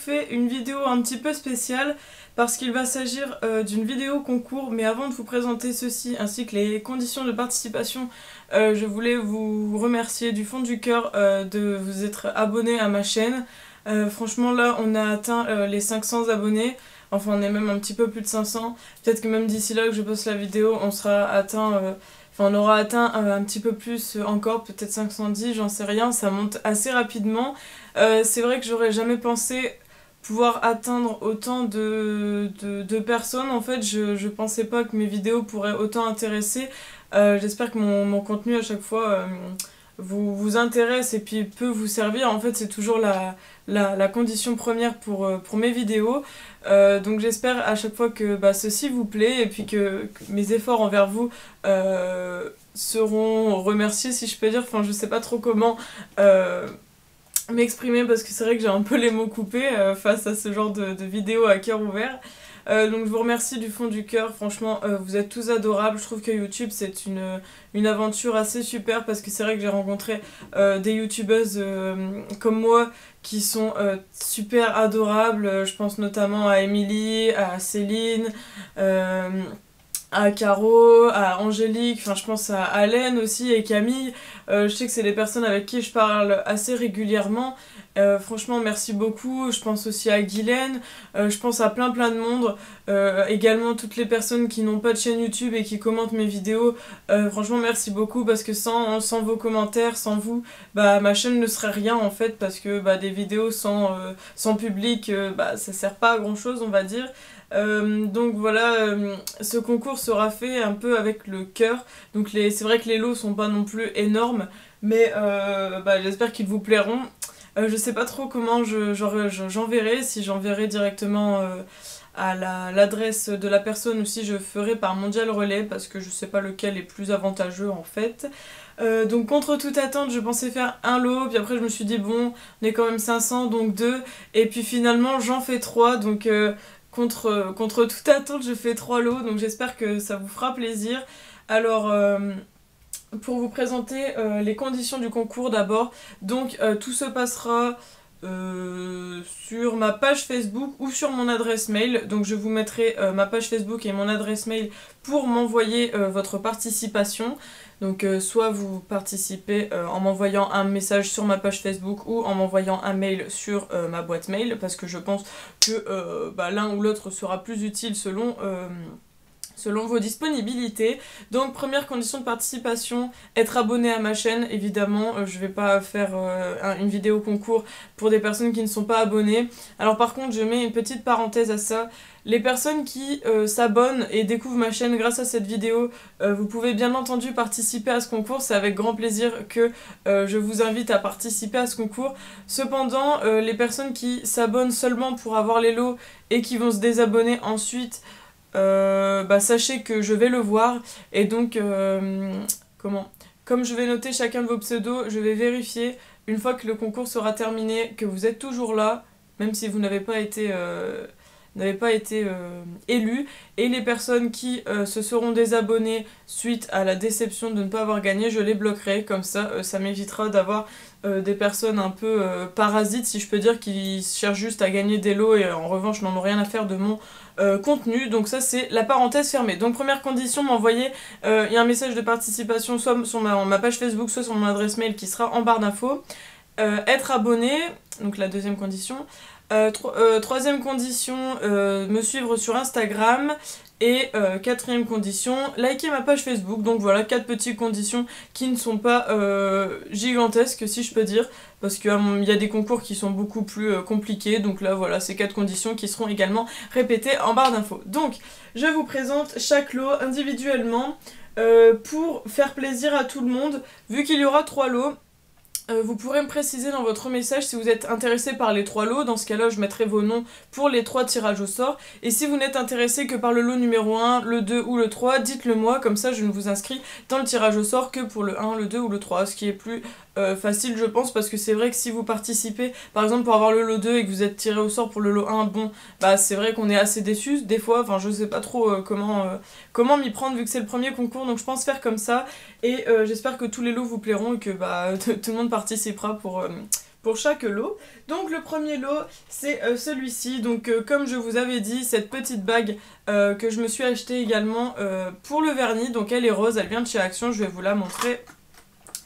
fais une vidéo un petit peu spéciale parce qu'il va s'agir d'une vidéo concours, mais avant de vous présenter ceci ainsi que les conditions de participation, je voulais vous remercier du fond du cœur de vous être abonné à ma chaîne. Franchement là on a atteint les 500 abonnés, enfin on est même un petit peu plus de 500, peut-être que même d'ici là que je poste la vidéo on sera atteint... Enfin, on aura atteint un petit peu plus encore, peut-être 510, j'en sais rien, ça monte assez rapidement. C'est vrai que j'aurais jamais pensé pouvoir atteindre autant de personnes. En fait, je pensais pas que mes vidéos pourraient autant intéresser. J'espère que mon contenu à chaque fois vous intéresse et puis peut vous servir. En fait, c'est toujours la condition première pour mes vidéos. Donc j'espère à chaque fois que ceci vous plaît et puis que mes efforts envers vous seront remerciés, si je peux dire. Enfin, je sais pas trop comment m'exprimer parce que c'est vrai que j'ai un peu les mots coupés face à ce genre de vidéos à cœur ouvert. Donc je vous remercie du fond du cœur, franchement vous êtes tous adorables. Je trouve que YouTube c'est une aventure assez super parce que c'est vrai que j'ai rencontré des youtubeuses comme moi qui sont super adorables. Je pense notamment à Emily, à Céline, à Caro, à Angélique, enfin je pense à Allen aussi et Camille. Je sais que c'est des personnes avec qui je parle assez régulièrement. Franchement merci beaucoup. Je pense aussi à Guylaine, je pense à plein de monde. Également toutes les personnes qui n'ont pas de chaîne YouTube et qui commentent mes vidéos. Franchement merci beaucoup parce que sans vos commentaires, sans vous, ma chaîne ne serait rien en fait parce que des vidéos sans public, ça sert pas à grand chose on va dire. Donc voilà, ce concours sera fait un peu avec le cœur. Donc c'est vrai que les lots sont pas non plus énormes, mais j'espère qu'ils vous plairont. Je sais pas trop comment j'enverrai, si j'enverrai directement à l'adresse de la personne ou si je ferai par Mondial Relais parce que je sais pas lequel est plus avantageux en fait. Donc contre toute attente je pensais faire un lot, puis après je me suis dit bon on est quand même 500 donc 2, et puis finalement j'en fais 3 donc contre toute attente je fais 3 lots donc j'espère que ça vous fera plaisir. Alors pour vous présenter les conditions du concours d'abord, donc tout se passera sur ma page Facebook ou sur mon adresse mail, donc je vous mettrai ma page Facebook et mon adresse mail pour m'envoyer votre participation. Donc soit vous participez en m'envoyant un message sur ma page Facebook ou en m'envoyant un mail sur ma boîte mail parce que je pense que l'un ou l'autre sera plus utile selon vos disponibilités. Donc première condition de participation, être abonné à ma chaîne évidemment. Je vais pas faire une vidéo concours pour des personnes qui ne sont pas abonnées. Alors par contre je mets une petite parenthèse à ça. Les personnes qui s'abonnent et découvrent ma chaîne grâce à cette vidéo, vous pouvez bien entendu participer à ce concours, c'est avec grand plaisir que je vous invite à participer à ce concours. Cependant, les personnes qui s'abonnent seulement pour avoir les lots et qui vont se désabonner ensuite, sachez que je vais le voir et donc comme je vais noter chacun de vos pseudos, je vais vérifier une fois que le concours sera terminé que vous êtes toujours là, même si vous n'avez pas été élus, et les personnes qui se seront désabonnées suite à la déception de ne pas avoir gagné, je les bloquerai, comme ça ça m'évitera d'avoir des personnes un peu parasites si je peux dire, qui cherchent juste à gagner des lots et en revanche n'en ont rien à faire de mon contenu. Donc ça c'est la parenthèse fermée. Donc première condition, m'envoyer un message de participation soit sur ma page Facebook, soit sur mon adresse mail qui sera en barre d'infos. Être abonné, donc la deuxième condition. Troisième condition, me suivre sur Instagram. Et quatrième condition, liker ma page Facebook. Donc voilà, 4 petites conditions qui ne sont pas gigantesques si je peux dire, parce qu'il y a des concours qui sont beaucoup plus compliqués. Donc là voilà, ces 4 conditions qui seront également répétées en barre d'infos. Donc je vous présente chaque lot individuellement pour faire plaisir à tout le monde. Vu qu'il y aura 3 lots, vous pourrez me préciser dans votre message si vous êtes intéressé par les 3 lots. Dans ce cas là je mettrai vos noms pour les 3 tirages au sort, et si vous n'êtes intéressé que par le lot numéro 1, le 2 ou le 3, dites-le moi, comme ça je ne vous inscris dans le tirage au sort que pour le 1, le 2 ou le 3, ce qui est plus facile je pense, parce que c'est vrai que si vous participez par exemple pour avoir le lot 2 et que vous êtes tiré au sort pour le lot 1, bon c'est vrai qu'on est assez déçus des fois, enfin je sais pas trop comment m'y prendre vu que c'est le premier concours, donc je pense faire comme ça, et j'espère que tous les lots vous plairont et que tout le monde participera pour chaque lot. Donc le premier lot c'est celui-ci, donc comme je vous avais dit, cette petite bague que je me suis achetée également pour le vernis, donc elle est rose, elle vient de chez Action, je vais vous la montrer.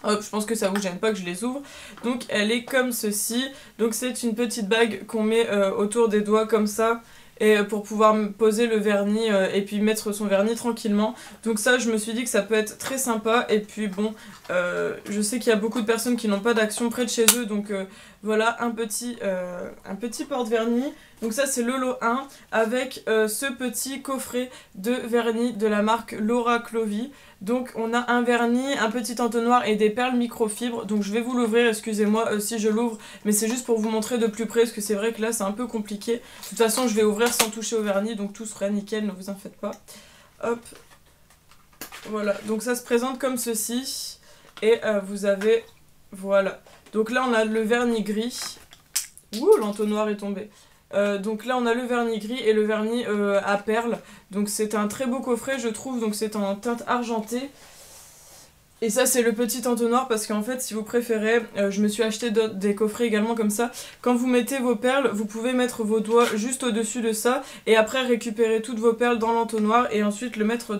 Hop, je pense que ça vous gêne pas que je les ouvre. Donc elle est comme ceci, donc c'est une petite bague qu'on met autour des doigts comme ça, et pour pouvoir poser le vernis et puis mettre son vernis tranquillement. Donc ça, je me suis dit que ça peut être très sympa. Et puis bon, je sais qu'il y a beaucoup de personnes qui n'ont pas d'Action près de chez eux, donc voilà un petit porte-vernis. Donc ça c'est le lot 1 avec ce petit coffret de vernis de la marque Laura Clovy. Donc on a un vernis, un petit entonnoir et des perles microfibres. Donc je vais vous l'ouvrir, excusez-moi si je l'ouvre, mais c'est juste pour vous montrer de plus près, parce que c'est vrai que là c'est un peu compliqué. De toute façon je vais ouvrir sans toucher au vernis, donc tout sera nickel, ne vous en faites pas. Hop, voilà, donc ça se présente comme ceci. Et vous avez, voilà. Donc là on a le vernis gris. Ouh, l'entonnoir est tombé. Donc là on a le vernis gris et le vernis à perles. Donc c'est un très beau coffret je trouve, donc c'est en teinte argentée. Et ça c'est le petit entonnoir parce qu'en fait si vous préférez, je me suis acheté des coffrets également comme ça. Quand vous mettez vos perles, vous pouvez mettre vos doigts juste au dessus de ça et après récupérer toutes vos perles dans l'entonnoir et ensuite le mettre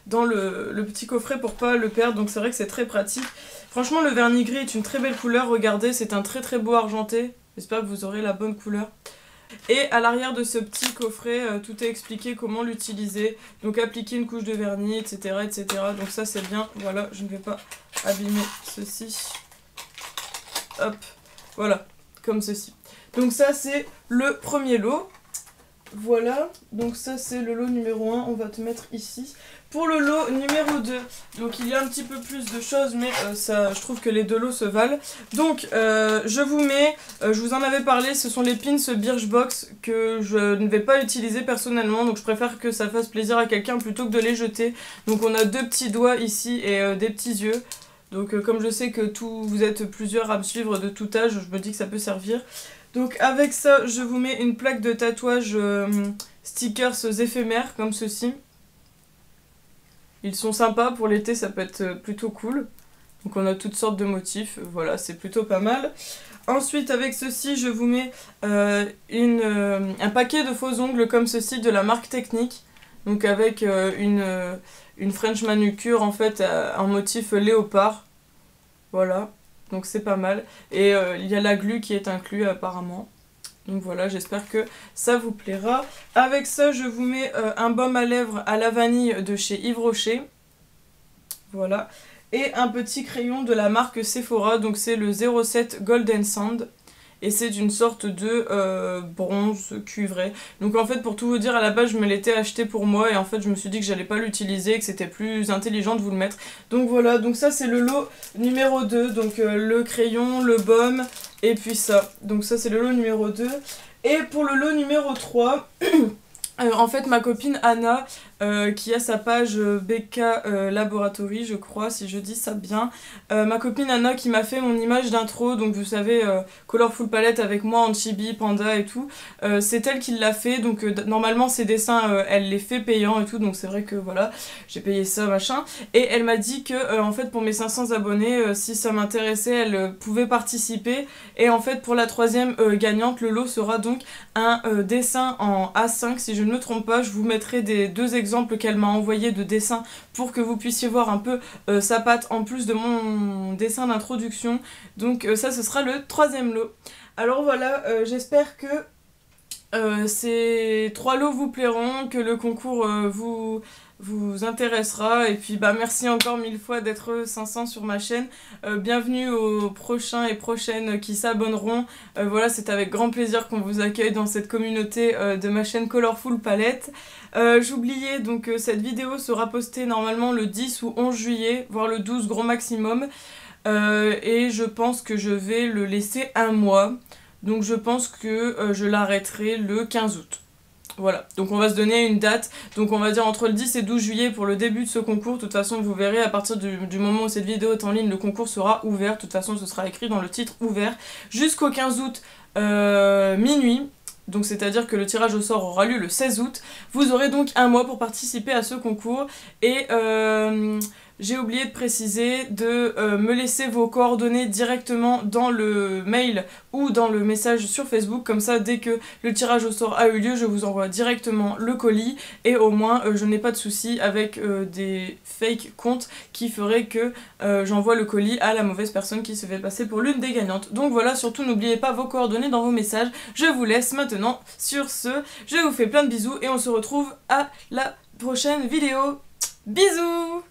dans le petit coffret pour pas le perdre. Donc c'est vrai que c'est très pratique. Franchement le vernis gris est une très belle couleur, regardez, c'est un très beau argenté. J'espère que vous aurez la bonne couleur. Et à l'arrière de ce petit coffret, tout est expliqué comment l'utiliser. Donc appliquer une couche de vernis, etc. etc. Donc ça c'est bien. Voilà, je ne vais pas abîmer ceci. Hop, voilà, comme ceci. Donc ça c'est le premier lot. Voilà, donc ça c'est le lot numéro 1, on va te mettre ici. Pour le lot numéro 2, donc il y a un petit peu plus de choses, mais ça, je trouve que les deux lots se valent. Donc je vous mets, je vous en avais parlé, ce sont les pins Birchbox que je ne vais pas utiliser personnellement, donc je préfère que ça fasse plaisir à quelqu'un plutôt que de les jeter. Donc on a deux petits doigts ici et des petits yeux. Donc comme je sais que vous êtes plusieurs à me suivre de tout âge, je me dis que ça peut servir. Donc avec ça, je vous mets une plaque de tatouage stickers éphémères comme ceci. Ils sont sympas pour l'été, ça peut être plutôt cool. Donc on a toutes sortes de motifs, voilà, c'est plutôt pas mal. Ensuite avec ceci, je vous mets un paquet de faux ongles comme ceci de la marque Technique. Donc avec une French manucure en fait en motif léopard. Voilà. Donc c'est pas mal. Et il y a la glu qui est inclus apparemment. Donc voilà, j'espère que ça vous plaira. Avec ça, je vous mets un baume à lèvres à la vanille de chez Yves Rocher. Voilà. Et un petit crayon de la marque Sephora. Donc c'est le 07 Golden Sand. Et c'est d'une sorte de bronze cuivré. Donc en fait pour tout vous dire, à la base je me l'étais acheté pour moi et en fait je me suis dit que j'allais pas l'utiliser et que c'était plus intelligent de vous le mettre. Donc voilà, donc ça c'est le lot numéro 2, donc le crayon, le baume et puis ça. Donc ça c'est le lot numéro 2. Et pour le lot numéro 3... en fait ma copine Anna qui a sa page BK Laboratory je crois si je dis ça bien, ma copine Anna qui m'a fait mon image d'intro, donc vous savez Colorful Palette avec moi en chibi, panda et tout, c'est elle qui l'a fait, donc normalement ses dessins elle les fait payants et tout, donc c'est vrai que voilà j'ai payé ça machin, et elle m'a dit que en fait pour mes 500 abonnés si ça m'intéressait elle pouvait participer, et en fait pour la troisième gagnante le lot sera donc un dessin en A5 si je ne me trompe pas. Je vous mettrai deux exemples qu'elle m'a envoyé de dessins pour que vous puissiez voir un peu sa patte en plus de mon dessin d'introduction. Donc ça ce sera le troisième lot. Alors voilà, j'espère que ces trois lots vous plairont, que le concours vous intéressera, et puis bah merci encore 1000 fois d'être 500 sur ma chaîne. Bienvenue aux prochains et prochaines qui s'abonneront. Voilà, c'est avec grand plaisir qu'on vous accueille dans cette communauté de ma chaîne Colorful Palette. J'oubliais donc cette vidéo sera postée normalement le 10 ou 11 juillet, voire le 12 gros maximum, et je pense que je vais le laisser un mois, donc je pense que je l'arrêterai le 15 août. Voilà, donc on va se donner une date, donc on va dire entre le 10 et 12 juillet pour le début de ce concours. De toute façon vous verrez à partir du moment où cette vidéo est en ligne, le concours sera ouvert, de toute façon ce sera écrit dans le titre ouvert, jusqu'au 15 août minuit. Donc c'est-à-dire que le tirage au sort aura lieu le 16 août. Vous aurez donc un mois pour participer à ce concours. Et j'ai oublié de préciser de me laisser vos coordonnées directement dans le mail ou dans le message sur Facebook, comme ça dès que le tirage au sort a eu lieu, je vous envoie directement le colis et au moins je n'ai pas de soucis avec des fake comptes qui feraient que j'envoie le colis à la mauvaise personne qui se fait passer pour l'une des gagnantes. Donc voilà, surtout n'oubliez pas vos coordonnées dans vos messages. Je vous laisse maintenant sur ce, je vous fais plein de bisous et on se retrouve à la prochaine vidéo. Bisous!